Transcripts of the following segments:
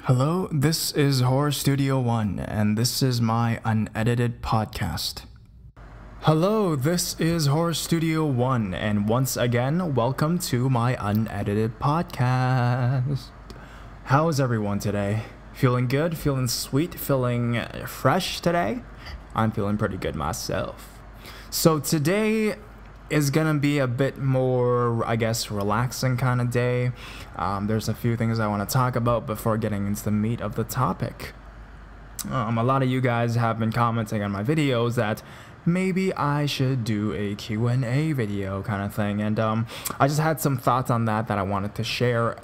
Hello, this is Horror Studio 1, and this is my unedited podcast. Hello, this is Horror Studio 1, and once again, welcome to my unedited podcast. How is everyone today? Feeling good? Feeling sweet? Feeling fresh today? I'm feeling pretty good myself. So today is gonna be a bit more, I guess, relaxing kind of day. There's a few things I want to talk about before getting into the meat of the topic. A lot of you guys have been commenting on my videos that maybe I should do a Q&A video kind of thing, and I just had some thoughts on that I wanted to share.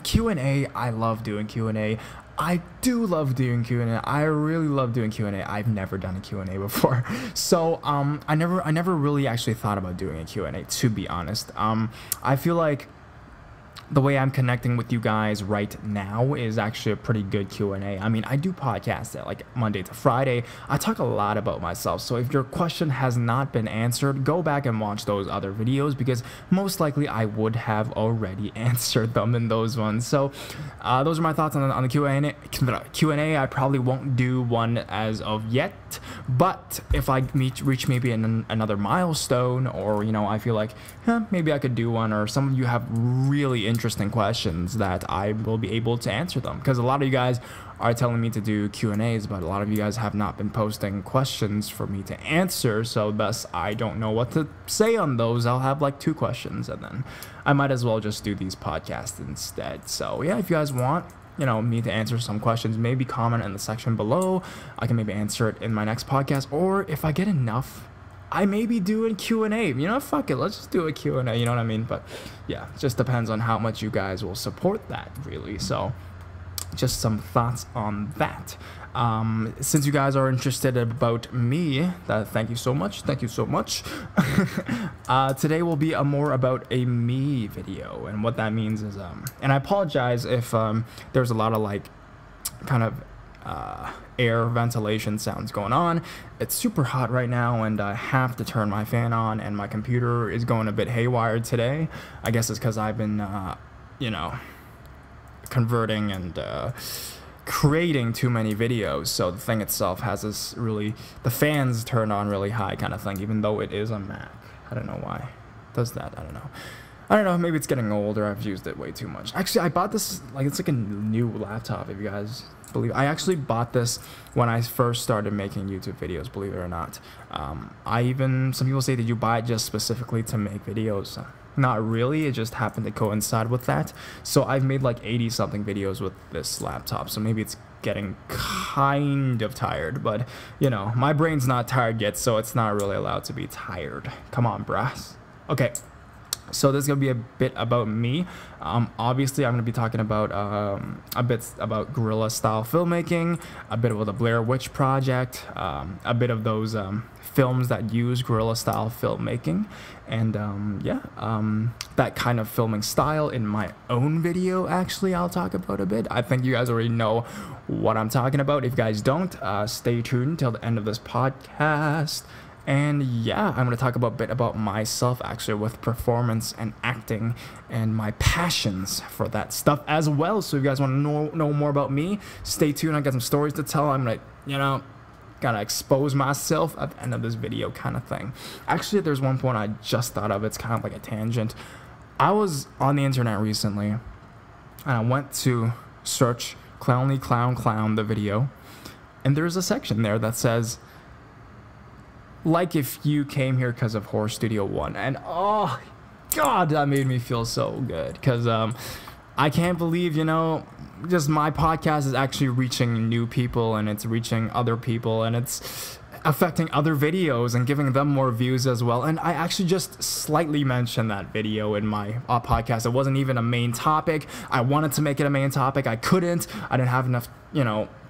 Q&A, I love doing Q&A. I do love doing Q&A. I really love doing Q&A. I've never done a Q&A before. So, I never really actually thought about doing a Q&A, to be honest. I feel like the way I'm connecting with you guys right now is actually a pretty good Q&A. I mean, I do podcasts at like Monday to Friday. I talk a lot about myself. So if your question has not been answered, go back and watch those other videos because most likely I would have already answered them in those ones. So those are my thoughts on the Q&A. I probably won't do one as of yet, but if I reach maybe another milestone, or I feel like maybe I could do one, or some of you have really interesting questions that I will be able to answer them, because a lot of you guys are telling me to do Q&As, but a lot of you guys have not been posting questions for me to answer, so thus I don't know what to say on those. I'll have like 2 questions, and then I might as well just do these podcasts instead. So yeah, if you guys want me to answer some questions, maybe comment in the section below. I can maybe answer it in my next podcast, or if I get enough, I maybe do a Q&A. Fuck it, let's just do a Q&A, you know what I mean? But yeah, it just depends on how much you guys will support that, really. So just some thoughts on that. Since you guys are interested about me, thank you so much. Today will be more about a me video, and what that means is, and I apologize if there's a lot of like kind of air ventilation sounds going on. It's super hot right now, and I have to turn my fan on, and my computer is going a bit haywire today. I guess it's because I've been converting and creating too many videos, so the thing itself has this the fans turn on really high kind of thing, even though it is a Mac. I don't know why it does that. I don't know, maybe it's getting old, or I've used it way too much. Actually, I bought this, it's like a new laptop, if you guys believe. I actually bought this when I first started making YouTube videos, believe it or not. Some people say that you buy it just specifically to make videos. Not really, it just happened to coincide with that. So I've made like 80 something videos with this laptop, so maybe it's getting kind of tired, but my brain's not tired yet, so it's not really allowed to be tired. Come on, brass. Okay, so this is gonna be a bit about me. Obviously I'm gonna be talking about a bit about guerrilla style filmmaking, a bit about the Blair Witch Project, a bit of those films that use guerrilla style filmmaking, and that kind of filming style in my own video. Actually, I'll talk about a bit. I think you guys already know what I'm talking about. If you guys don't, stay tuned till the end of this podcast. And yeah, I'm going to talk a bit about myself, actually, with performance and acting, and my passions for that stuff as well. So if you guys want to know more about me, stay tuned. I got some stories to tell. I'm like, gotta expose myself at the end of this video kind of thing. Actually, there's one point I just thought of. It's kind of like a tangent. I was on the internet recently, and I went to search Clownly Clown the video, and there's a section there that says, like if you came here because of Horror Studio 1. And oh god, that made me feel so good, because I can't believe, just my podcast is actually reaching new people, and it's reaching other people, and it's affecting other videos and giving them more views as well. And I actually just slightly mentioned that video in my podcast. It wasn't even a main topic. I wanted to make it a main topic. I couldn't. I didn't have enough,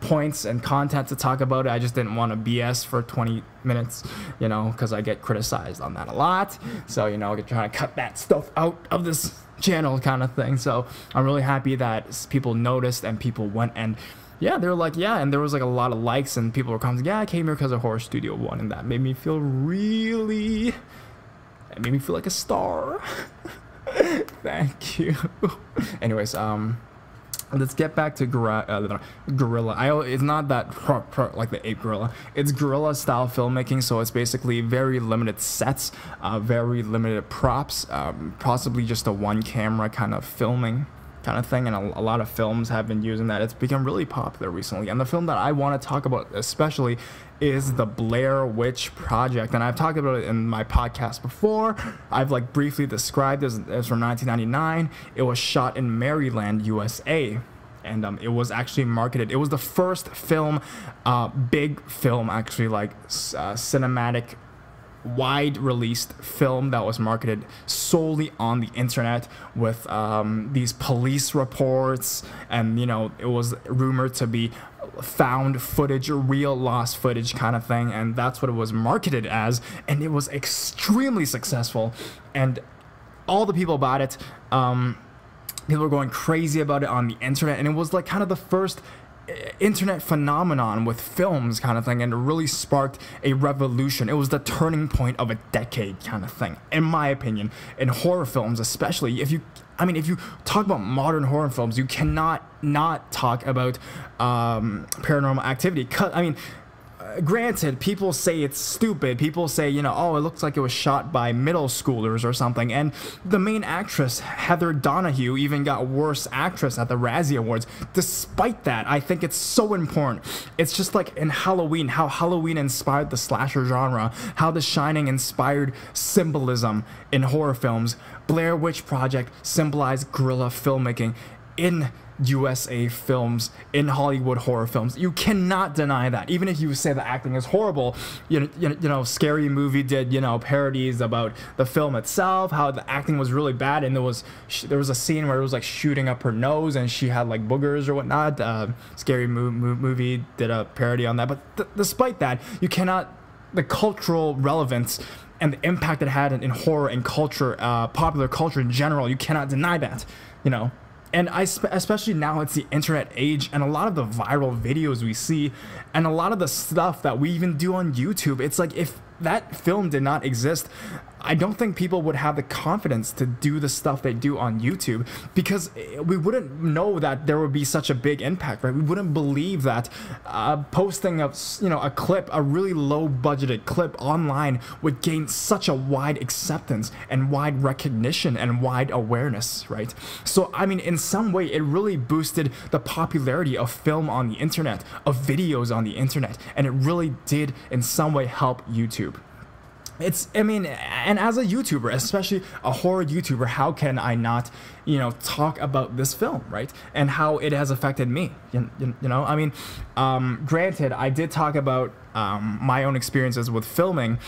points and content to talk about it. I just didn't want to BS for 20 minutes, because I get criticized on that a lot. So, I'm trying to cut that stuff out of this channel kind of thing. So I'm really happy that people noticed, and people went, and yeah, they were like, yeah, and there was like a lot of likes, and people were commenting, yeah, I came here because of Horror Studio 1, and that made me feel it made me feel like a star. Thank you. Anyways, let's get back to gorilla. It's not that like the ape gorilla. It's gorilla style filmmaking, so it's basically very limited sets, very limited props, possibly just a one camera kind of filming kind of thing, and a lot of films have been using that. It's become really popular recently, and the film that I want to talk about especially is the Blair Witch Project, and I've talked about it in my podcast before. I've like briefly described it as from 1999. It was shot in Maryland, USA, and it was actually marketed. It was the first film, big film actually, like cinematic wide released film that was marketed solely on the internet with these police reports, and you know, it was rumored to be found footage or real lost footage kind of thing, and that's what it was marketed as, and it was extremely successful, and all the people about it, people were going crazy about it on the internet, and it was like kind of the first internet phenomenon with films kind of thing, and it really sparked a revolution. It was the turning point of a decade kind of thing, in my opinion, in horror films especially. If you talk about modern horror films, you cannot not talk about Paranormal Activity. Granted, people say it's stupid. People say, you know, oh, it looks like it was shot by middle schoolers or something. And the main actress, Heather Donahue, even got Worst Actress at the Razzie Awards. Despite that, I think it's so important. It's just like in Halloween, how Halloween inspired the slasher genre, how The Shining inspired symbolism in horror films. Blair Witch Project symbolized guerrilla filmmaking in USA films, in Hollywood horror films. You cannot deny that. Even if you say the acting is horrible, you know, Scary Movie did, you know, parodies about the film itself, how the acting was really bad, and there was a scene where it was like shooting up her nose and she had like boogers or whatnot. Scary Movie did a parody on that, but despite that, you cannot, the cultural relevance and the impact it had in horror and culture, popular culture in general, you cannot deny that, you know. And especially now, it's the internet age, and a lot of the viral videos we see, and a lot of the stuff that we even do on YouTube, it's like, if that film did not exist, I don't think people would have the confidence to do the stuff they do on YouTube, because we wouldn't know that there would be such a big impact, right? We wouldn't believe that posting a clip, a really low budgeted clip online would gain such a wide acceptance and wide recognition and wide awareness, right? So, I mean, in some way, it really boosted the popularity of film on the internet, of videos on the internet, and it really did in some way help YouTube. And as a YouTuber, especially a horror YouTuber, how can I not, you know, talk about this film, right? And how it has affected me, you know? I mean, granted, I did talk about my own experiences with filming.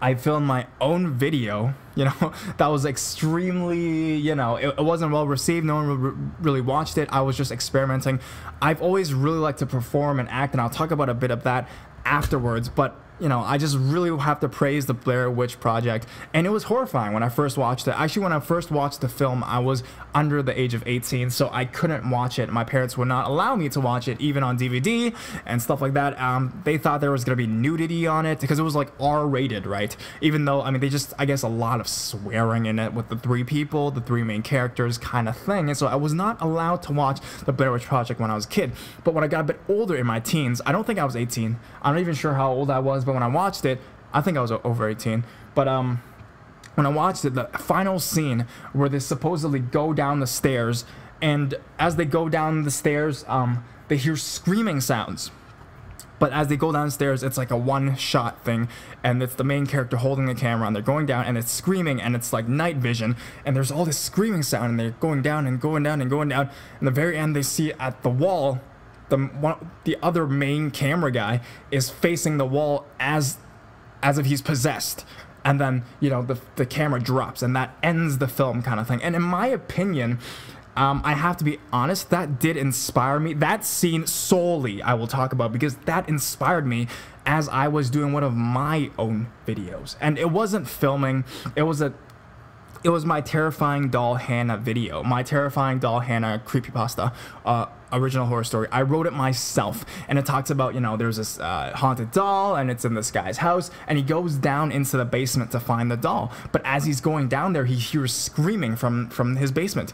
I filmed my own video, you know, that was extremely, you know, it wasn't well received. No one really watched it. I was just experimenting. I've always really liked to perform and act, and I'll talk about a bit of that afterwards, but you know, I just really have to praise the Blair Witch Project, and it was horrifying when I first watched it. Actually, when I first watched the film, I was under the age of 18, so I couldn't watch it. My parents would not allow me to watch it, even on DVD and stuff like that. They thought there was going to be nudity on it, because it was like R-rated, right? Even though, I mean, they just, I guess, a lot of swearing in it with the three main characters kind of thing, and so I was not allowed to watch the Blair Witch Project when I was a kid. But when I got a bit older, in my teens, I don't think I was 18. I'm not even sure how old I was, but when I watched it, I think I was over 18. But when I watched it, the final scene where they supposedly go down the stairs, and as they go down the stairs, they hear screaming sounds. But as they go downstairs, it's like a one-shot thing, and it's the main character holding the camera, and they're going down, and it's screaming, and it's like night vision, and there's all this screaming sound, and they're going down and going down and going down. And the very end, they see at the wall, the other main camera guy is facing the wall as if he's possessed, and then, you know, the camera drops, and that ends the film kind of thing. And in my opinion, I have to be honest, that did inspire me. That scene solely I will talk about, because that inspired me as I was doing one of my own videos. And it wasn't filming, it was my Terrifying Doll Hannah video, my Terrifying Doll Hannah creepypasta, original horror story. I wrote it myself, and it talks about, you know, there's this haunted doll, and it's in this guy's house, and he goes down into the basement to find the doll. But as he's going down there, he hears screaming from his basement.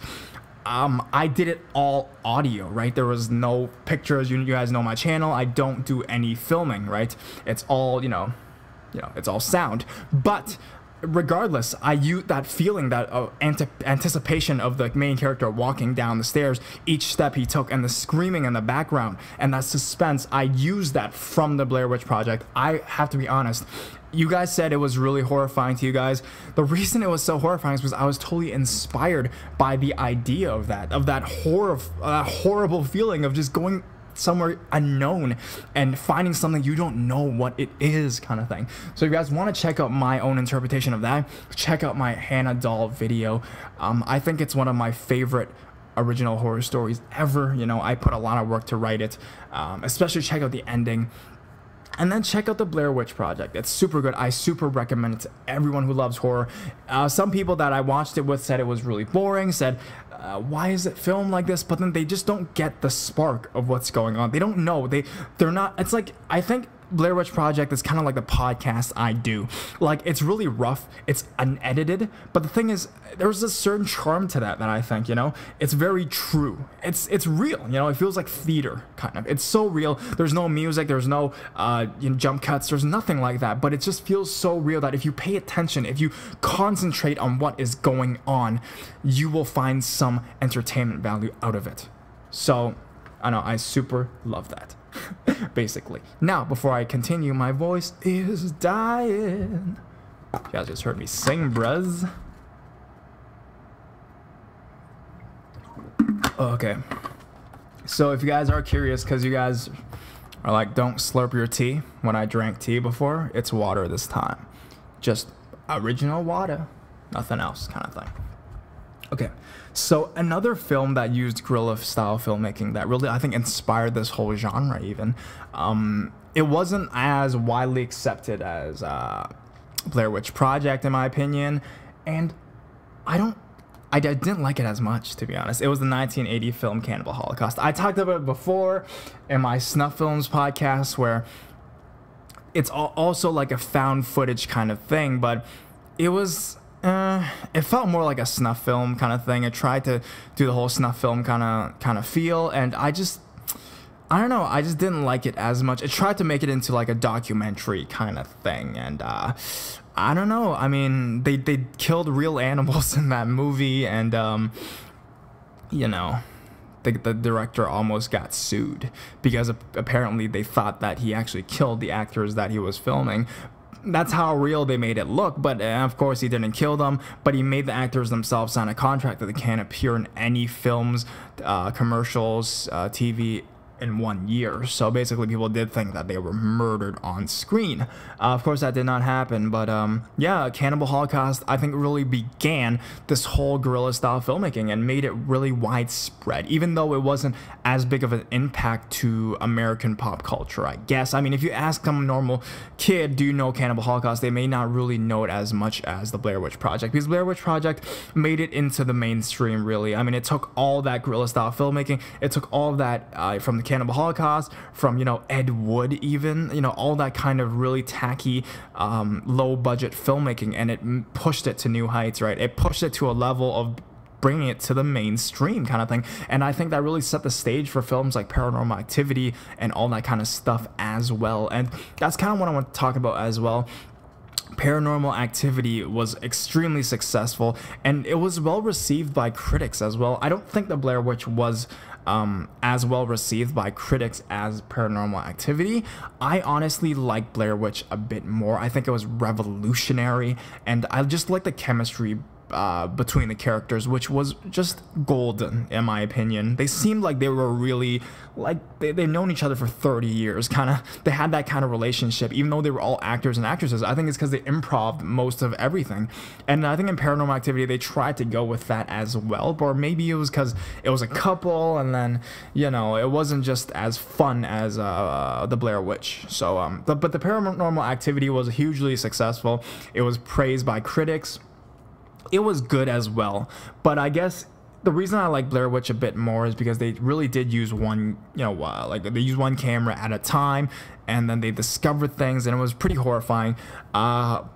I did it all audio, right? There was no pictures. You guys know my channel. I don't do any filming, right? It's all, it's all sound. But regardless, I use that feeling, that anticipation of the main character walking down the stairs, each step he took, and the screaming in the background, and that suspense. I use that from the Blair Witch Project. I have to be honest. You guys said it was really horrifying to you guys. The reason it was so horrifying is because I was totally inspired by the idea of that horrible feeling of just going somewhere unknown and finding something you don't know what it is, kind of thing. So if you guys want to check out my own interpretation of that, check out my Hannah doll video. I think it's one of my favorite original horror stories ever. I put a lot of work to write it. Especially check out the ending. And then check out the Blair Witch Project. It's super good. I super recommend it to everyone who loves horror. Some people that I watched it with said it was really boring, said, why is it filmed like this? But then they just don't get the spark of what's going on. They don't know. They're not, it's like, I think Blair Witch Project is kind of like the podcast I do. Like, it's really rough. It's unedited. But the thing is, there's a certain charm to that I think, it's very true. It's real, it feels like theater, kind of. It's so real. There's no music. There's no jump cuts. There's nothing like that. But it just feels so real that if you pay attention, if you concentrate on what is going on, you will find some entertainment value out of it. So, I know, I super love that. Basically. Now, before I continue, my voice is dying. You guys just heard me sing, bruz. Okay. So if you guys are curious, because you guys are like, don't slurp your tea. When I drank tea before, it's water this time. Just original water. Nothing else, kind of thing. Okay, so another film that used guerrilla style filmmaking that really, I think, inspired this whole genre even. It wasn't as widely accepted as Blair Witch Project, in my opinion, and I didn't like it as much, to be honest. It was the 1980 film Cannibal Holocaust. I talked about it before in my Snuff Films podcast, where it's also like a found footage kind of thing, but it was... it felt more like a snuff film kind of thing. It tried to do the whole snuff film kind of feel, and I don't know, I just didn't like it as much. It tried to make it into like a documentary kind of thing, and I don't know. I mean, they killed real animals in that movie, and the director almost got sued because apparently they thought that he actually killed the actors that he was filming. That's how real they made it look, but of course he didn't kill them, but he made the actors themselves sign a contract that they can't appear in any films, commercials, TV in 1 year. So basically people did think that they were murdered on screen. Of course that did not happen, but yeah, Cannibal Holocaust, I think, really began this whole guerrilla style filmmaking and made it really widespread, even though it wasn't as big of an impact to American pop culture, I guess. I mean, if you ask some normal kid, do you know Cannibal Holocaust, they may not really know it as much as the Blair Witch Project, because Blair Witch Project made it into the mainstream, really. I mean, it took all that guerrilla style filmmaking, it took all of that from the Cannibal Holocaust, from Ed Wood, even all that kind of really tacky low budget filmmaking, and it pushed it to new heights, right? It pushed it to a level of bringing it to the mainstream kind of thing, and I think that really set the stage for films like Paranormal Activity and all that kind of stuff as well. And that's kind of what I want to talk about as well. Paranormal Activity was extremely successful, and it was well received by critics as well. I don't think the Blair Witch was as well received by critics as Paranormal Activity. I honestly like Blair Witch a bit more. I think it was revolutionary, and I just like the chemistry between the characters, which was just golden, in my opinion. They seemed like they were really, like, they've known each other for 30 years, kind of. They had that kind of relationship, even though they were all actors and actresses. I think it's because they improv most of everything, and I think in Paranormal Activity they tried to go with that as well, or maybe it was because it was a couple, and then it wasn't just as fun as the Blair Witch. So but the Paranormal Activity was hugely successful. It was praised by critics. It was good as well, but I guess the reason I like Blair Witch a bit more is because they really did use one, like they used one camera at a time, and then they discovered things, and it was pretty horrifying.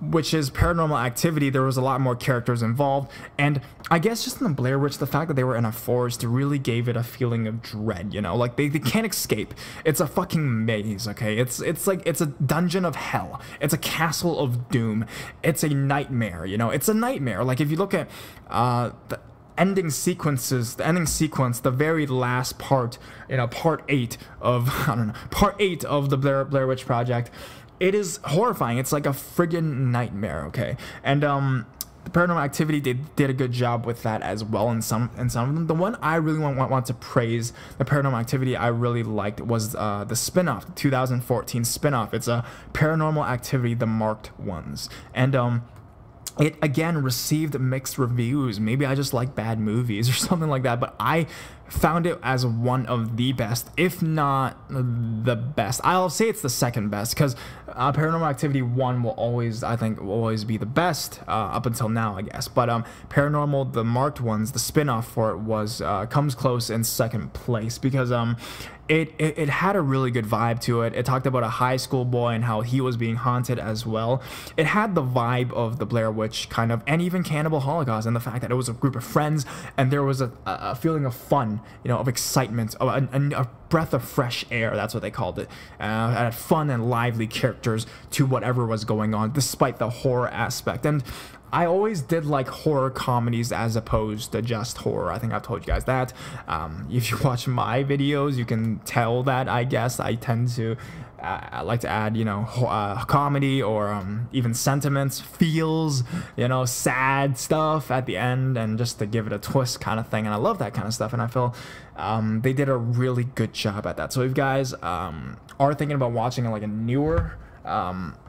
Which is Paranormal Activity. There was a lot more characters involved, and I guess just in the Blair Witch, the fact that they were in a forest really gave it a feeling of dread. Like they can't escape. It's a fucking maze. Okay, it's a dungeon of hell. It's a castle of doom. It's a nightmare. It's a nightmare. Like if you look at the ending sequence, the very last part, part 8 of part 8 of the Blair Witch Project, it is horrifying. It's like a friggin' nightmare, okay? And the Paranormal Activity did a good job with that as well in some of them. The one I really want to praise, the Paranormal Activity I really liked, was the spin-off, the 2014 spin-off. It's a Paranormal Activity, The Marked Ones. And it again received mixed reviews. Maybe I just like bad movies or something like that, but I found it as one of the best, if not the best. I'll say it's the second best, because Paranormal Activity 1 will always be the best up until now, I guess. But Paranormal, The Marked Ones, the spin-off for it, was comes close in second place, because it had a really good vibe to it. It talked about a high school boy and how he was being haunted as well. It had the vibe of the Blair Witch, kind of, and even Cannibal Holocaust, and the fact that it was a group of friends, and there was a feeling of fun, of excitement, of a breath of fresh air. That's what they called it. Had fun and lively characters to whatever was going on, despite the horror aspect. And I always did like horror comedies as opposed to just horror. I think I've told you guys that. If you watch my videos, you can tell that, I guess. I tend to I like to add, comedy or even sentiments, feels, sad stuff at the end, and just to give it a twist kind of thing. And I love that kind of stuff, and I feel they did a really good job at that. So if you guys are thinking about watching like a newer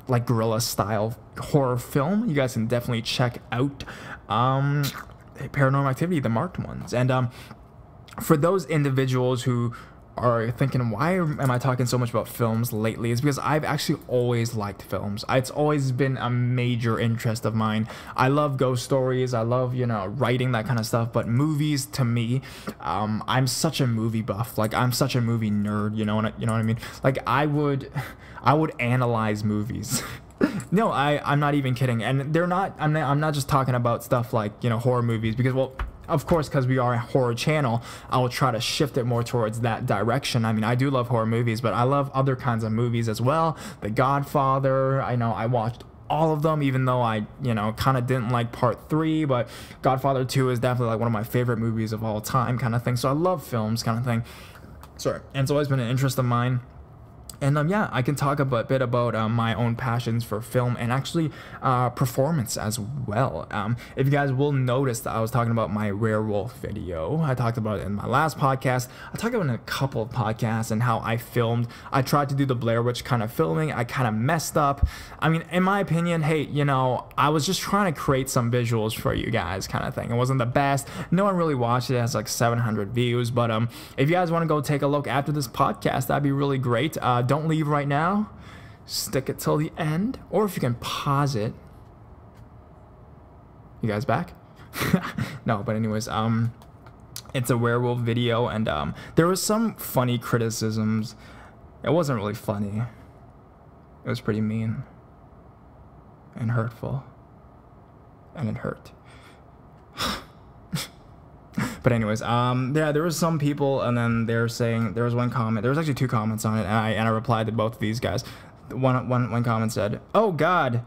like guerrilla style horror film, you guys can definitely check out Paranormal Activity, The Marked Ones. And for those individuals who are thinking, why am I talking so much about films lately, is because I've actually always liked films. It's always been a major interest of mine. I love ghost stories, I love writing, that kind of stuff, but movies, to me, I'm such a movie buff. Like, I'm such a movie nerd, you know what I mean? Like, I would analyze movies. No, I'm not even kidding. And I'm not just talking about stuff like horror movies, because, well, of course, because we are a horror channel, I will try to shift it more towards that direction. I mean, I do love horror movies, but I love other kinds of movies as well. The Godfather, I know I watched all of them, even though I, kind of didn't like part 3, but Godfather 2 is definitely like one of my favorite movies of all time, kind of thing. So I love films, kind of thing. Sorry. And it's always been an interest of mine. And yeah, I can talk a bit about my own passions for film and actually performance as well. If you guys will notice that I was talking about my werewolf video, I talked about it in my last podcast. I talked about it in a couple of podcasts and how I filmed. I tried to do the Blair Witch kind of filming. I kind of messed up. I mean, in my opinion, hey, I was just trying to create some visuals for you guys, kind of thing. It wasn't the best. No one really watched it. It has like 700 views. But if you guys want to go take a look after this podcast, that'd be really great. Don't leave right now. Stick it till the end, or if you can pause it. You guys back? No, but anyways, it's a werewolf video, and there was some funny criticisms. It wasn't really funny. It was pretty mean and hurtful, and it hurt. But anyways, yeah, there was some people, and then they were saying, there was one comment, there was actually 2 comments on it, and I replied to both of these guys. One comment said, "Oh God,"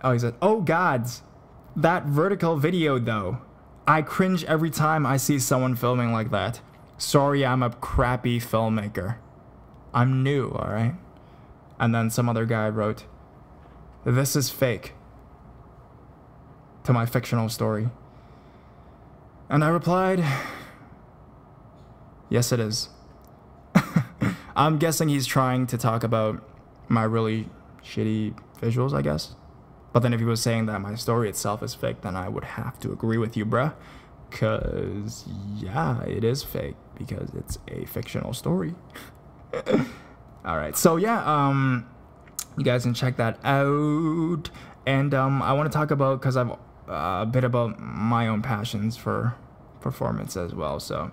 he said, "Oh gods, that vertical video though. I cringe every time I see someone filming like that. Sorry, I'm a crappy filmmaker. I'm new, alright?" And then some other guy wrote, "This is fake," to my fictional story. And I replied, "Yes, it is." I'm guessing he's trying to talk about my really shitty visuals, I guess. But then if he was saying that my story itself is fake, then I would have to agree with you, bruh. Because, yeah, it is fake, because it's a fictional story. Alright, so yeah, you guys can check that out. And I want to talk about, because I've a bit about my own passions for performance as well. So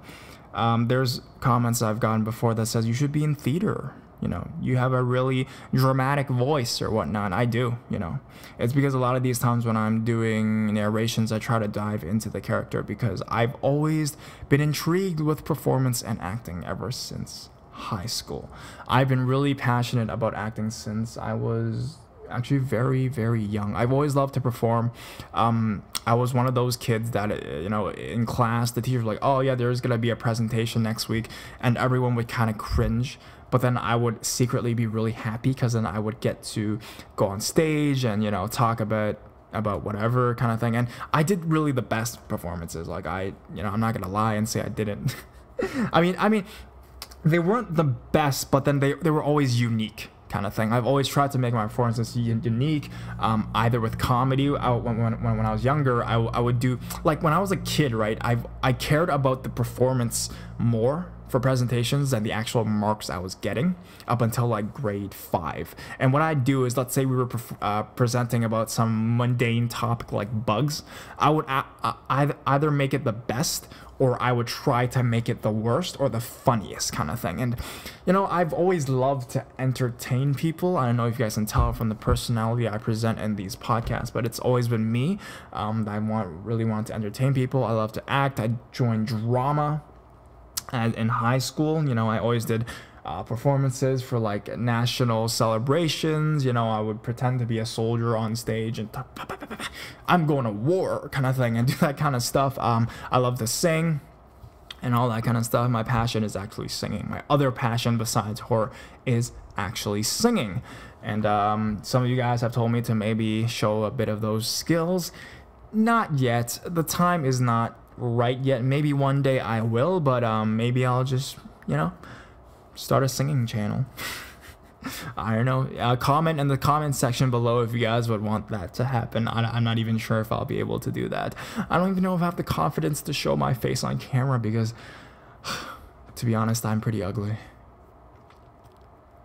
there's comments I've gotten before that says you should be in theater. You know, you have a really dramatic voice or whatnot. I do, you know. It's because a lot of these times when I'm doing narrations, I try to dive into the character because I've always been intrigued with performance and acting ever since high school. I've been really passionate about acting since I was actually very, very young. I've always loved to perform. I was one of those kids that, you know, in class, the teacher was like, oh yeah, there's going to be a presentation next week, and everyone would kind of cringe. But then I would secretly be really happy because then I would get to go on stage and, you know, talk about whatever kind of thing. And I did really the best performances. Like I'm not going to lie and say I didn't. I mean, they weren't the best, but then they were always unique kind of thing. I've always tried to make my performances unique, either with comedy. When I was younger, I would do, like when I was a kid, right? I cared about the performance more for presentations than the actual marks I was getting up until like grade 5. And what I'd do is, let's say we were presenting about some mundane topic like bugs, I would either make it the best or I would try to make it the worst or the funniest kind of thing. And, you know, I've always loved to entertain people. I don't know if you guys can tell from the personality I present in these podcasts, but it's always been me. I really want to entertain people. I love to act. I joined drama in high school. You know, I always did performances for like national celebrations. You know, I would pretend to be a soldier on stage and I'm going to war kind of thing and do that kind of stuff. I love to sing and all that kind of stuff. My passion is actually singing. My other passion besides horror is actually singing. And some of you guys have told me to maybe show a bit of those skills. Not yet. The time is not right yet. Maybe one day I will, but maybe I'll just, you know, start a singing channel. I don't know. Comment in the comment section below if you guys would want that to happen. I'm not even sure if I'll be able to do that. I don't even know if I have the confidence to show my face on camera because, to be honest, I'm pretty ugly.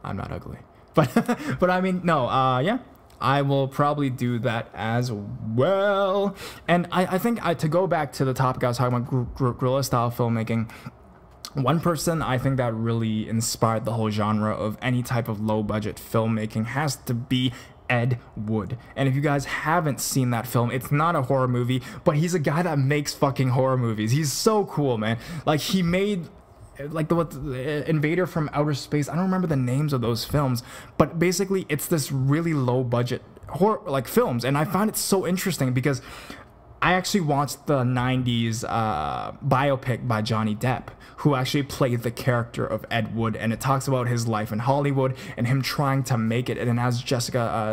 I'm not ugly, but I mean, no, yeah. I will probably do that as well. And I think to go back to the topic I was talking about, guerrilla style filmmaking, one person I think that really inspired the whole genre of any type of low budget filmmaking has to be Ed Wood. And if you guys haven't seen that film, it's not a horror movie, but he's a guy that makes fucking horror movies. He's so cool, man. Like, he made like the Invader from Outer Space. I don't remember the names of those films, but basically it's this really low budget horror like films, and I find it so interesting because I actually watched the 90s biopic by Johnny Depp, who actually played the character of Ed Wood, and it talks about his life in Hollywood and him trying to make it, and it has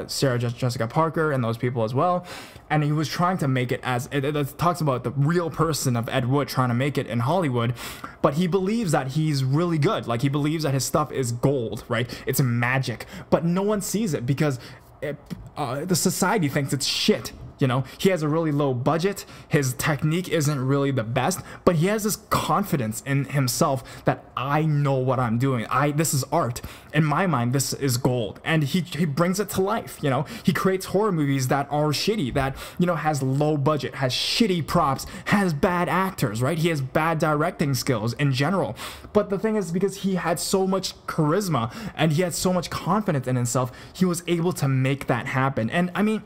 Sarah Jessica Parker and those people as well, and he was trying to make it as, it talks about the real person of Ed Wood trying to make it in Hollywood, but he believes that he's really good, like he believes that his stuff is gold, right? It's magic, but no one sees it because the society thinks it's shit. You know, he has a really low budget, his technique isn't really the best, but he has this confidence in himself that I know what I'm doing. This is art. In my mind, this is gold. And he brings it to life, you know. He creates horror movies that are shitty, that, you know, has low budget, has shitty props, has bad actors, right? He has bad directing skills in general. But the thing is, because he had so much charisma and he had so much confidence in himself, he was able to make that happen. And I mean,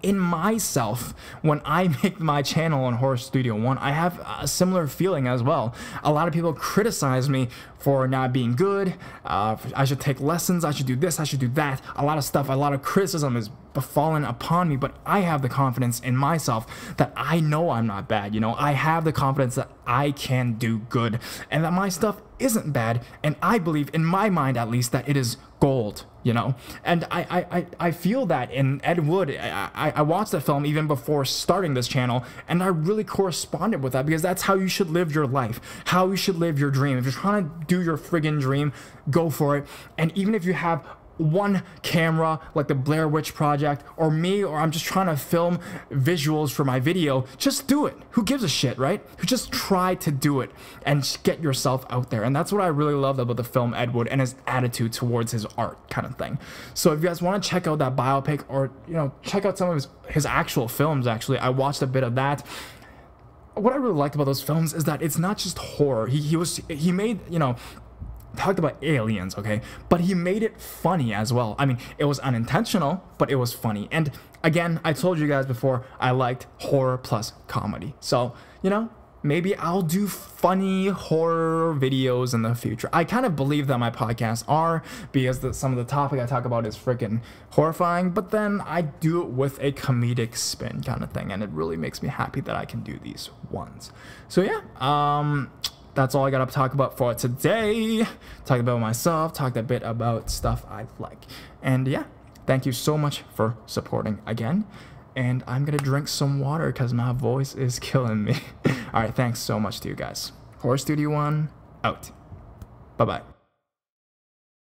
in myself, when I make my channel on Horror Studio One, I have a similar feeling as well. A lot of people criticize me for not being good. I should take lessons. I should do this. I should do that. A lot of stuff, a lot of criticism is befallen upon me, but I have the confidence in myself that I know I'm not bad. You know, I have the confidence that I can do good and that my stuff isn't bad. And I believe, in my mind at least, that it is gold. You know, and I feel that in Ed Wood. I watched the film even before starting this channel, and I really corresponded with that because that's how you should live your life, how you should live your dream. If you're trying to do your friggin' dream, go for it. And even if you have one camera like the Blair Witch Project or me, or I'm just trying to film visuals for my video, just do it. Who gives a shit, right? Just try to do it and get yourself out there. And that's what I really loved about the film Ed Wood and his attitude towards his art kind of thing. So if you guys want to check out that biopic, or, you know, check out some of his actual films, actually, I watched a bit of that. what I really liked about those films is that it's not just horror. He made, you know, talked about aliens, okay, but he made it funny as well. I mean, it was unintentional, but it was funny. And again, I told you guys before, I liked horror plus comedy. So, you know, maybe I'll do funny horror videos in the future. I kind of believe that my podcasts are, because some of the topic I talk about is freaking horrifying, but then I do it with a comedic spin kind of thing, and it really makes me happy that I can do these ones. So yeah, that's all I got to talk about for today. Talked about myself, talked a bit about stuff I like. And yeah, thank you so much for supporting again. And I'm going to drink some water because my voice is killing me. All right, thanks so much to you guys. Horror Studio 1, out. Bye-bye.